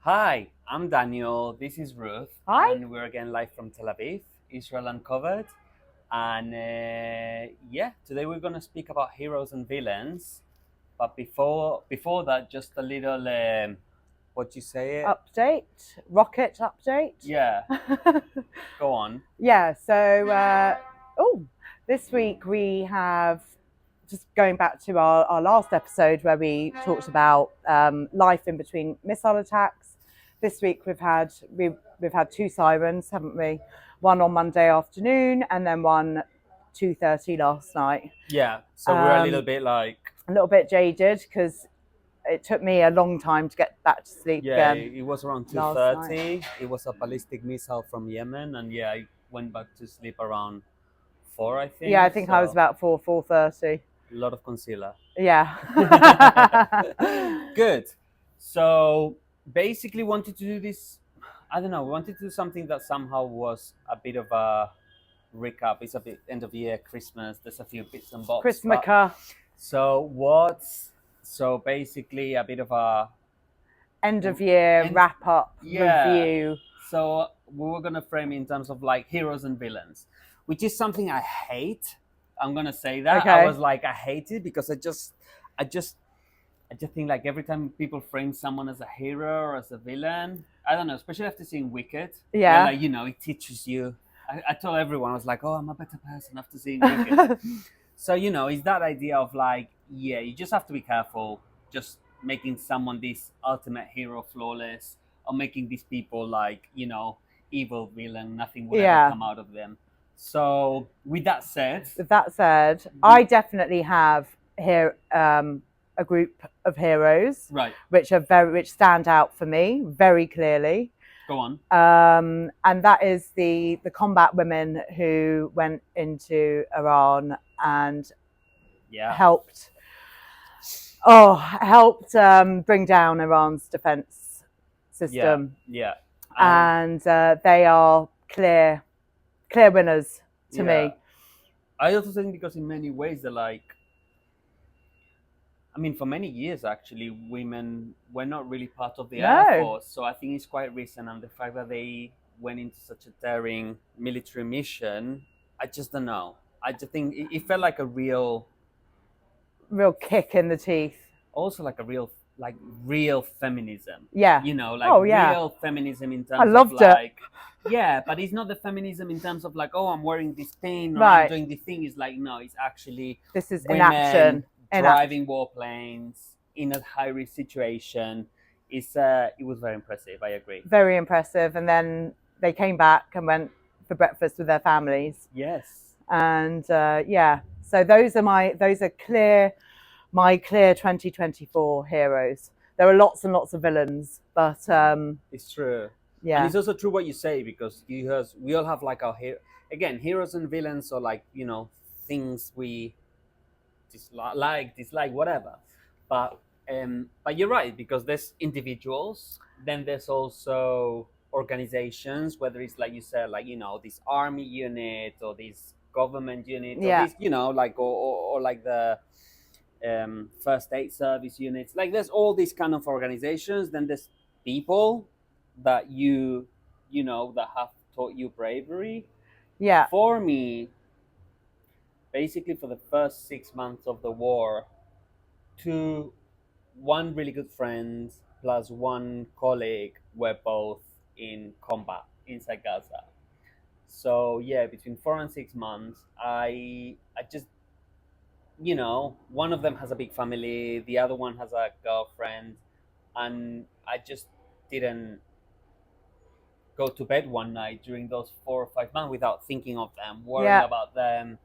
Hi, I'm Daniel. This is Ruth, Hi. and we're again live from Tel Aviv, Israel Uncovered. And today we're gonna speak about heroes and villains. But before that, just a little what you say it? Rocket update. Yeah, go on. Yeah, this week we have, just going back to our last episode where we talked about life in between missile attacks. This week we've had two sirens, haven't we? One on Monday afternoon and then one 2:30 last night. Yeah, so we're a little Um, bit like a little bit jaded because it took me a long time to get back to sleep yeah, again it was around two last night. thirty. It was a ballistic missile from Yemen, and yeah, I went back to sleep around four, I Yeah, I think. think I was So about 4:30. a lot of concealer. Yeah. Good. So basically, wanted to do this. I don't know. We wanted to do something that somehow was a bit of a recap. It's a bit end of year, Christmas. There's a few bits and bobs. But Christmas so basically a bit of a end of year end. wrap up Yeah. review. So we were gonna frame it in terms of like heroes and villains, which is something I hate. I'm gonna say that. I Okay. was like, I hate it because I just I just think like every time people frame someone as a hero or as a villain, I don't know, especially after seeing Wicked, where Yeah. like it teaches you. I told everyone I was like, oh, I'm a better person after seeing Wicked. So it's that idea of like, yeah, you just have to be careful, just making someone this ultimate hero, flawless, or making these people like evil villain, nothing will ever Yeah. come out of them. So with that said, With that said, I definitely have here a group of heroes right, which stand out for me very clearly. go on. And that is the combat women who went into Iran and Yeah, helped bring down Iran's defense yeah, system, yeah. and they are clear winners to Yeah, me. I also think because in many ways they're like, I mean, for many years actually, women were not really part of the Air No, Force. So I think it's quite recent, and the fact that they went into such a daring military mission, I just don't know. I just think it felt like a real, real kick in the teeth. also like a real, like real feminism. Yeah. Like Oh yeah. real feminism in I terms of loved it. like, yeah, but it's not the feminism in terms of like, oh, I'm wearing this pin or I'm Right. doing this thing. It's like, no, it's actually This is in women action. driving warplanes in a high risk situation. It was very impressive. I agree. Very impressive. And then they came back and went for breakfast with their families. Yes. And yeah, so those are my clear 2024 heroes. There are lots and lots of villains, but It's true. yeah. And it's also true what you say because we all have like our again, heroes and villains, or like things we dislike, whatever. But you're right, because there's individuals, then there's also organizations, whether it's like you said, like this army unit or this government unit, or Yeah. this like or like the first aid service units. Like there's all these kind of organizations. Then there's people that that have taught you bravery. Yeah. For me, basically for the first 6 months of the war, one really good friend plus one colleague were both in combat inside Gaza. So yeah, between 4 and 6 months, I just one of them has a big family, the other one has a girlfriend, and I just didn't go to bed one night during those 4 or 5 months without thinking of them, worrying Yeah. about them.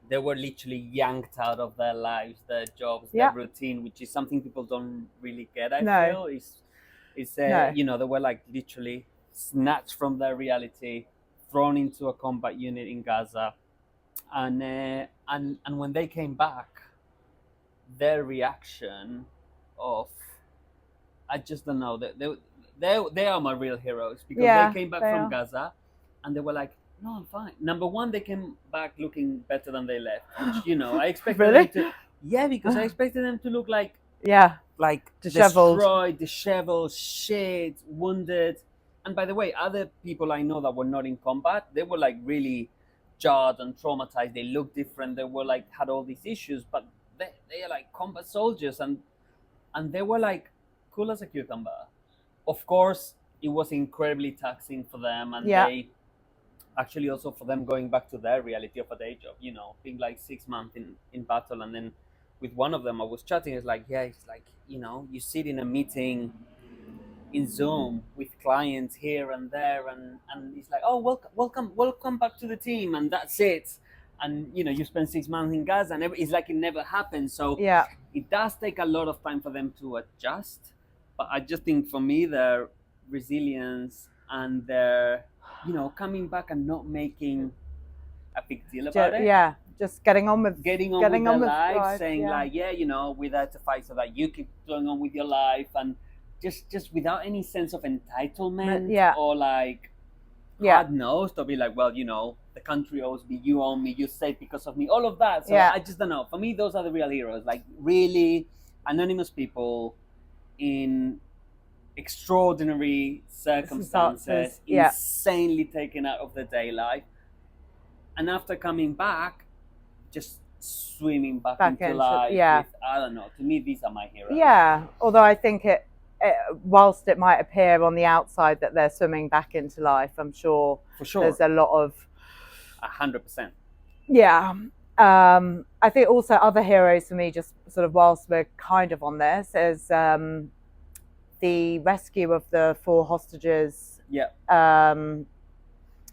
They were literally yanked out of their lives, their jobs, Yeah. their routine, which is something people don't really get. I No. feel is No. they were like literally snatched from their reality, thrown into a combat unit in Gaza, and when they came back, their reaction of I just don't know. They are my real heroes because Yeah, they came back they from are. Gaza, and they were like, "No, I'm fine." Number one, they came back looking better than they left, which I expected Really? them to. Yeah, because I expected them to look like Yeah. like Disheveled. destroyed, disheveled, shit, wounded. And by the way, other people I know that were not in combat, they were like really jarred and traumatized. They looked different. They were like had all these issues, but they are like combat soldiers, and they were like cool as a cucumber. Of course, it was incredibly taxing for them, and Yeah. they actually also for them going back to their reality of a day job, being like 6 months in battle. And then with one of them I was chatting, it's like, yeah, it's like, you sit in a meeting in Zoom with clients here and there, and it's like, oh, welcome back to the team, and that's it. And you spend 6 months in Gaza, and it's like it never happened. So Yeah. it does take a lot of time for them to adjust. But I just think for me, their resilience and their coming back and not making a big deal about it, Yeah. Just getting on with getting on with their life, life. saying Yeah. like, yeah, we're there to fight so that you keep going on with your life, and just without any sense of entitlement, Yeah. or like Yeah. hard nosed, or be like, well, the country owes me, you own me, you're safe because of me, all of that. So Yeah. I just don't know. For me, those are the real heroes, like really anonymous people in extraordinary circumstances, Yeah. insanely taken out of their day life, and after coming back, just swimming back into life. Yeah. With, I don't know. To me, these are my heroes. Yeah. Although I think whilst it might appear on the outside that they're swimming back into life, I'm sure, For sure, there's a lot of 100%. Yeah. I think also other heroes for me, just sort of whilst we're kind of on this, is the rescue of the 4 hostages. Yeah.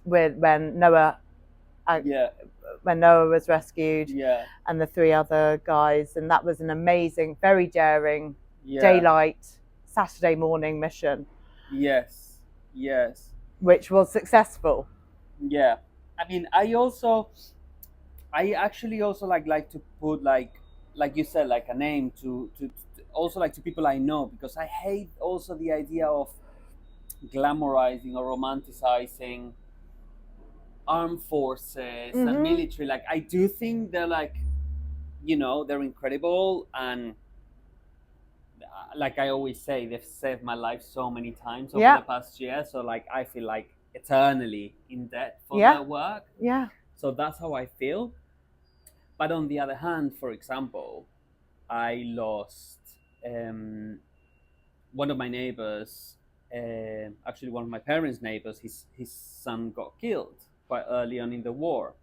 When Noah. Yeah. When Noah was rescued. Yeah. And the 3 other guys, and that was an amazing, very daring, Yeah. daylight Saturday morning mission. Yes. Yes. Which was successful. Yeah. I mean, I actually also like to put like you said, like a name to also like to people I know, because I hate also the idea of glamorizing or romanticizing armed forces and military. Like, I do think they're like, they're incredible, and like I always say, they've saved my life so many times over the past year. So like, I feel like eternally in debt for their work. Yeah. So that's how I feel. But on the other hand, for example, I lost one of my neighbors, actually one of my parents' neighbors. His son got killed quite early on in the war.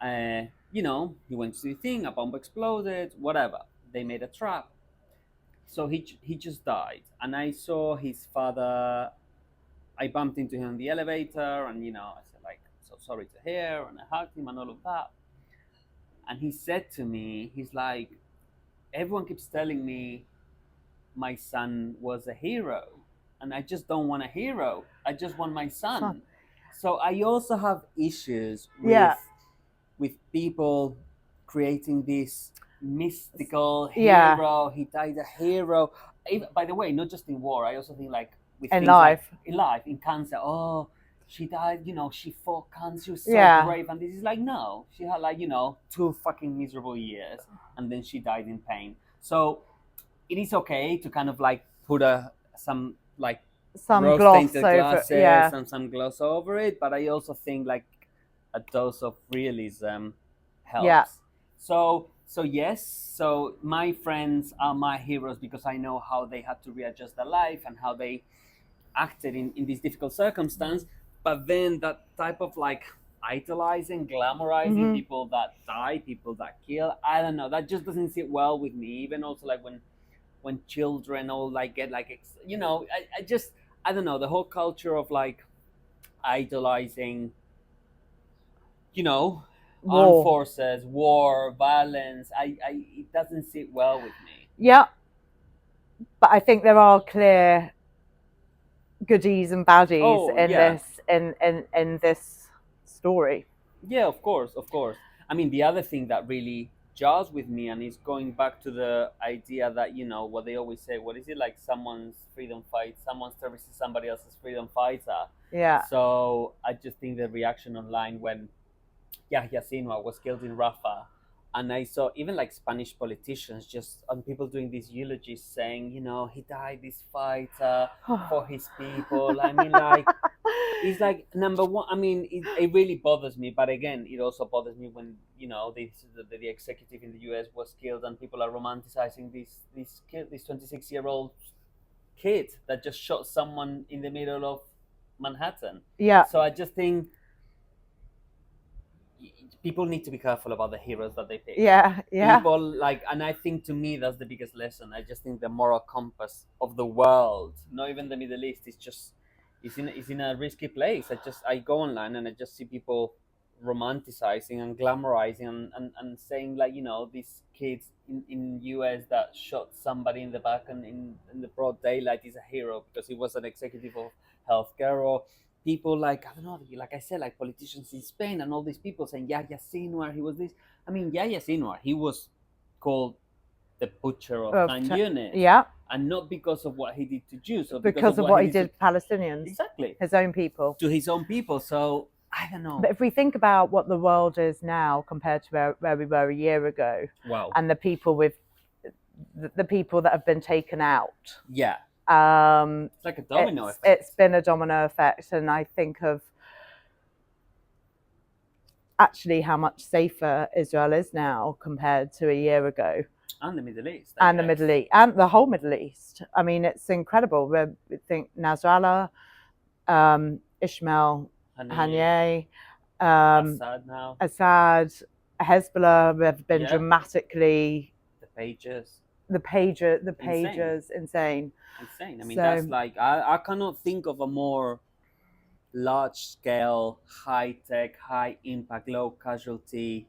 He went to the thing, a bomb exploded, whatever. They made a trap. So he just died. And I saw his father. I bumped into him in the elevator, and I said like, so sorry to hear, and I hugged him and all of that. And he said to me, he's like, everyone keeps telling me my son was a hero, and I just don't want a hero. I just want my son. So I also have issues with people creating this mystical hero. He died a hero. By the way, not just in war. I also think like with in things life. like in life, in cancer. Oh, she died. She fought cancer. She was so brave. And this is like, no, she had like 2 fucking miserable years, and then she died in pain. So it is okay to kind of like put some gloss over glasses it, and some gloss over it. But I also think like a dose of realism helps. Yeah. So yes, so my friends are my heroes because I know how they had to readjust their life and how they acted in this difficult circumstance. But then that type of like idolizing, glamorizing people that die, people that kill, I don't know, that just doesn't sit well with me. Even also like when children all like get like I don't know, the whole culture of like idolizing armed forces, war, violence, it doesn't sit well with me. Yeah, but I think there are clear goodies and baddies in this story. Yeah, of course. I mean, the other thing that really jars with me, and is going back to the idea that what they always say, what is it, like someone's freedom fight, someone's service is somebody else's freedom fighter. Yeah. So I just think the reaction online when Yahya Sinwar was killed in Rafah, And I saw even like Spanish politicians just on people doing these eulogies saying, he died this fighter for his people. I mean, like, it's like number one. I mean, it really bothers me. But again, it also bothers me when the executive in the U.S. was killed, and people are romanticizing this 26-year-old kid that just shot someone in the middle of Manhattan. Yeah. So I just think people need to be careful about the heroes that they pick. Yeah. People like, and I think to me that's the biggest lesson. I just think the moral compass of the world, not even the Middle East, is in a risky place. I go online and I just see people romanticizing and glamorizing and saying like, these kids in US that shot somebody in the back and in the broad daylight is a hero because he was an executive of healthcare, or people like, I don't know, like I said, like politicians in Spain and all these people saying Yahya Sinwar, he was this. I mean, Yahya Sinwar, he was called the butcher of Khan Yunis. Yeah. And not because of what he did to Jews, or because of what he did to Palestinians. Exactly. His own people. To his own people. So I don't know. But if we think about what the world is now compared to where we were a year ago, wow, and the people that have been taken out. Yeah. It's like a domino effect. It's been a domino effect, and I think of actually how much safer Israel is now compared to a year ago. And the Middle East. And the Middle East, and the whole Middle East. I mean, it's incredible. We think Nasrallah, Ismail Haniyeh, Assad, Hezbollah have been dramatically. The pages, insane. I mean, that's like, I cannot think of a more large-scale, high-tech, high-impact, low-casualty,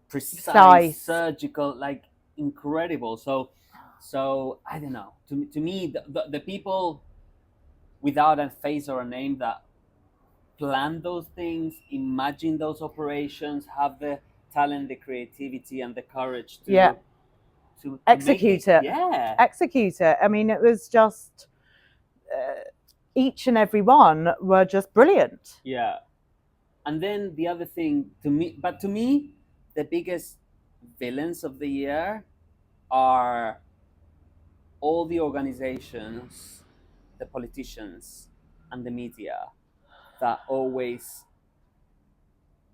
precise, surgical, like, incredible. So I don't know. To me, the people without a face or a name that plan those things, imagine those operations, have the talent, the creativity, and the courage to execute it. Yeah, execute it. I mean, it was just each and every one were just brilliant. Yeah. And then the other thing to me, the biggest villains of the year are all the organizations, the politicians, and the media that always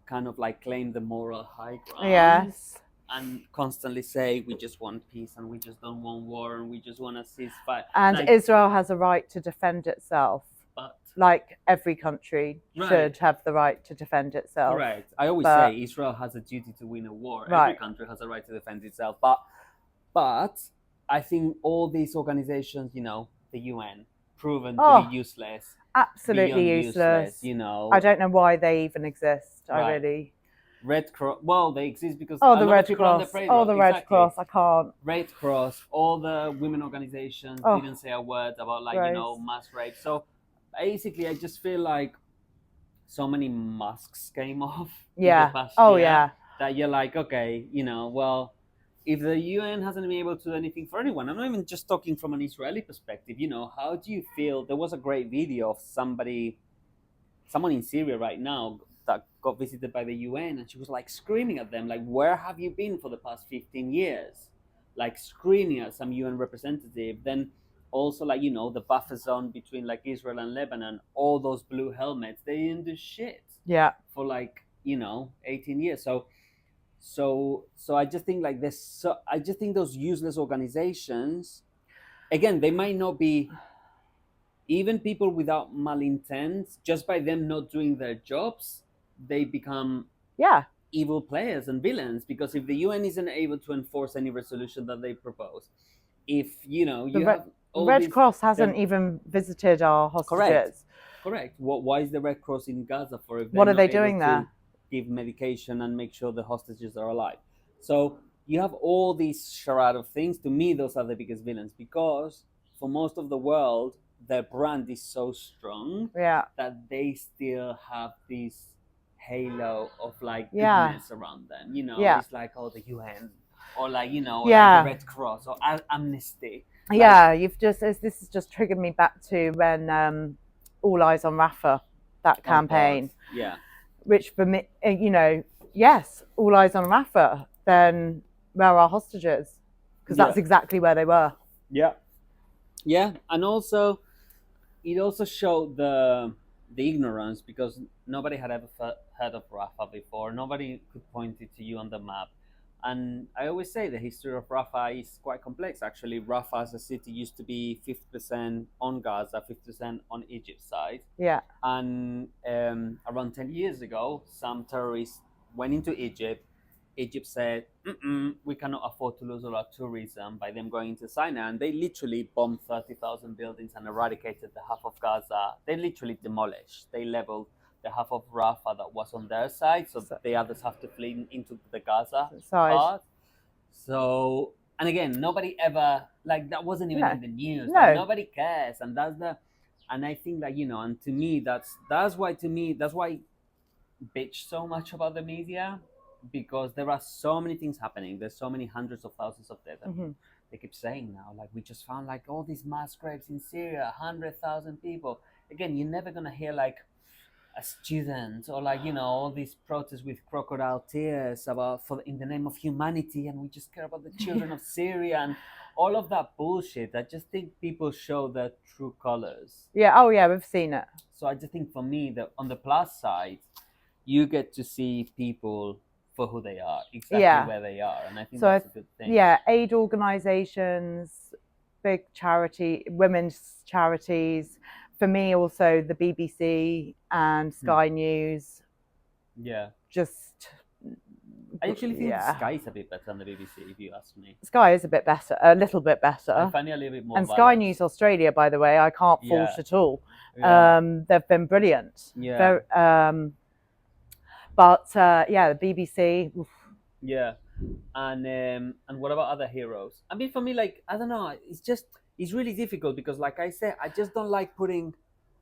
kind of like claim the moral high ground. Yes. And constantly say we just want peace and we just don't want war and we just want a ceasefire. And like, Israel has a right to defend itself. But like every country should have the right to defend itself. Correct. I always say Israel has a duty to win a war. Every country has a right to defend itself. But I think all these organizations, the UN, proven to be useless. Absolutely useless. I don't know why they even exist. I really. Red Cross. Well, they exist because the Red Cross. Red Cross. I can't. Red Cross. All the women organizations didn't say a word about mass rape. So basically, I just feel like so many masks came off. Yeah. In the past year that you're like, okay, well, if the UN hasn't been able to do anything for anyone, I'm not even just talking from an Israeli perspective. How do you feel? There was a great video of someone in Syria right now that got visited by the UN, and she was like screaming at them, like, where have you been for the past 15 years? Like screaming at some UN representative. Then also like, the buffer zone between like Israel and Lebanon, all those blue helmets, they didn't do shit. Yeah. For like, 18 years. So I just think like this, I just think those useless organizations, again, they might not be even people without malintent, just by them not doing their jobs, they become evil players and villains. Because if the UN isn't able to enforce any resolution that they propose, if Red Cross hasn't even visited our hostages. Correct. Why is the Red Cross in Gaza for? If what are they doing there? Give medication and make sure the hostages are alive. So you have all these charade of things. To me, those are the biggest villains, because for most of the world, their brand is so strong that they still have this halo of like goodness around them. It's like, the UN, or like like the Red Cross or Amnesty. This has just triggered me back to when All Eyes on Rafah, that campaign. Yeah. Which for me, yes, All Eyes on Rafah. then where are our hostages? Because that's exactly where they were. Yeah, and also it also showed the ignorance, because nobody had ever heard of Rafah before. Nobody could point it to you on the map. And I always say the history of Rafah is quite complex. Actually, Rafah as a city used to be 50% on Gaza, 50% on Egypt's side. Yeah. And around 10 years ago, some terrorists went into Egypt. Egypt said, we cannot afford to lose all our tourism by them going into Sinai. And they literally bombed 30,000 buildings and eradicated the half of Gaza. They literally demolished, they leveled the half of Rafah that was on their side. So the others have to flee into the Gaza part. So, and again, nobody ever, like, that wasn't even in the news. No. Like, nobody cares. And that's the, and I think that, and to me, that's why I bitch so much about the media, because there are so many things happening. There's so many hundreds of thousands of deaths. They keep saying now, like, we just found like all these mass graves in Syria, 100,000 people. Again, you're never gonna hear like a student, or like, all these protests with crocodile tears about for in the name of humanity, and we just care about the children of Syria and all of that bullshit. I just think people show their true colors. Yeah. Oh yeah, we've seen it. So I just think, for me, that on the plus side, you get to see people for who they are, exactly where they are, and I think that's a good thing. Yeah, aid organisations, big charity, women's charities. For me, also the BBC and Sky News. Yeah. Just. I actually think Sky is a bit better than the BBC, if you ask me. Sky is a bit better, a little bit better. I find it a little bit more. And Sky News Australia, by the way, I can't fault at all. They've been brilliant. Yeah. But the BBC. Oof. Yeah, and what about other heroes? I mean, for me, like, I don't know. It's really difficult, because, like I said, I just don't like putting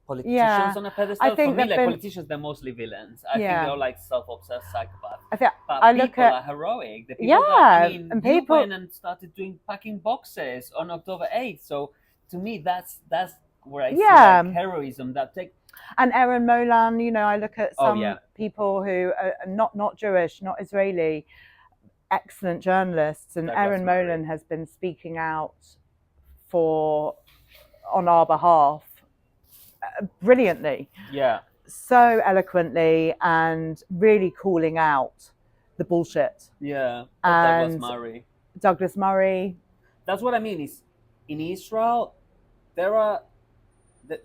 politicians on a pedestal. I think for me, like, politicians, they're mostly villains. I think they're like self-obsessed psychopaths. But people are heroic. The people that, you went and started packing boxes on October 8th. So to me, that's where I see like heroism that take. And Erin Molan, I look at some people who are not Jewish, not Israeli, excellent journalists, and Erin Molan has been speaking out on our behalf brilliantly. Yeah. So eloquently, and really calling out the bullshit. Yeah. And Douglas Murray. That's what I mean. Is in Israel, there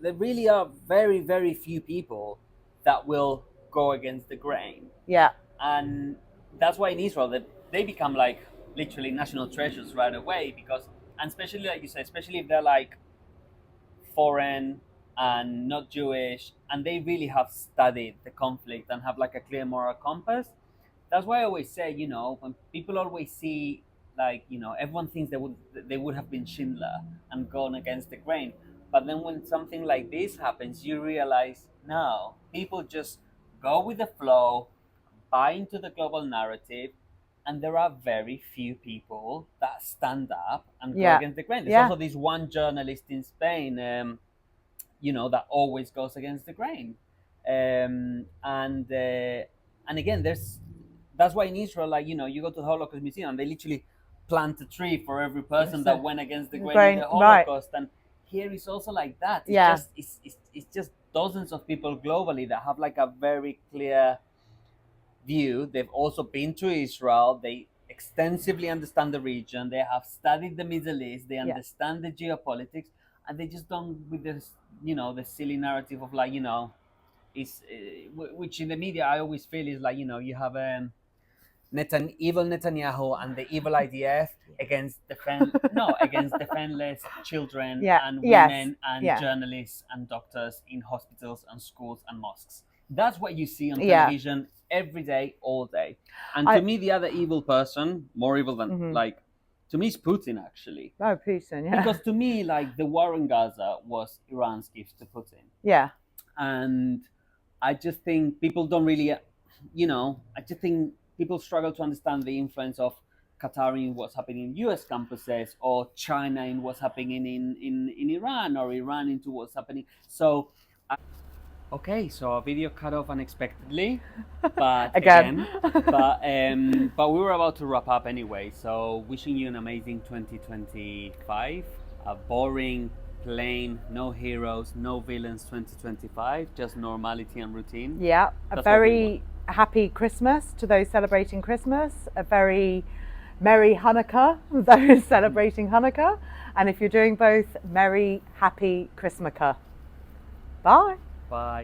really are very, very few people that will go against the grain. Yeah. And that's why in Israel they become like literally national treasures right away, because, and especially like you said, especially if they're like foreign and not Jewish, and they really have studied the conflict and have like a clear moral compass. That's why I always say, when people always see, like, everyone thinks they would have been Schindler and gone against the grain. But then when something like this happens, you realize, no, people just go with the flow, buy into the global narrative, and there are very few people that stand up and go against the grain. There's also this one journalist in Spain, that always goes against the grain. And again, that's why in Israel, like, you go to the Holocaust Museum, and they literally plant a tree for every person that went against the grain in the Holocaust. And here is also like that. It's just dozens of people globally that have like a very clear view. They've also been to Israel. They extensively understand the region. They have studied the Middle East. They understand the geopolitics, and they just don't with this, the silly narrative of like, is which in the media I always feel is like, you have evil Netanyahu and the evil IDF against defenseless children and women and journalists and doctors in hospitals and schools and mosques. That's what you see on television every day, all day. And to me, the other evil person, more evil than like, to me, is Putin, actually. Oh, Putin, yeah. Because to me, like, the war in Gaza was Iran's gift to Putin. Yeah. And I just think people don't really, I just think people struggle to understand the influence of Qatar in what's happening in US campuses, or China in what's happening in Iran, or Iran into what's happening. So Okay, so our video cut off unexpectedly, but Again. but we were about to wrap up anyway. So wishing you an amazing 2025, a boring, plain, no heroes, no villains 2025, just normality and routine. Yeah, a That's what we very happy Christmas to those celebrating Christmas, a very merry Hanukkah, those celebrating Hanukkah, and if you're doing both, merry, happy Christmaka. Bye. Bye.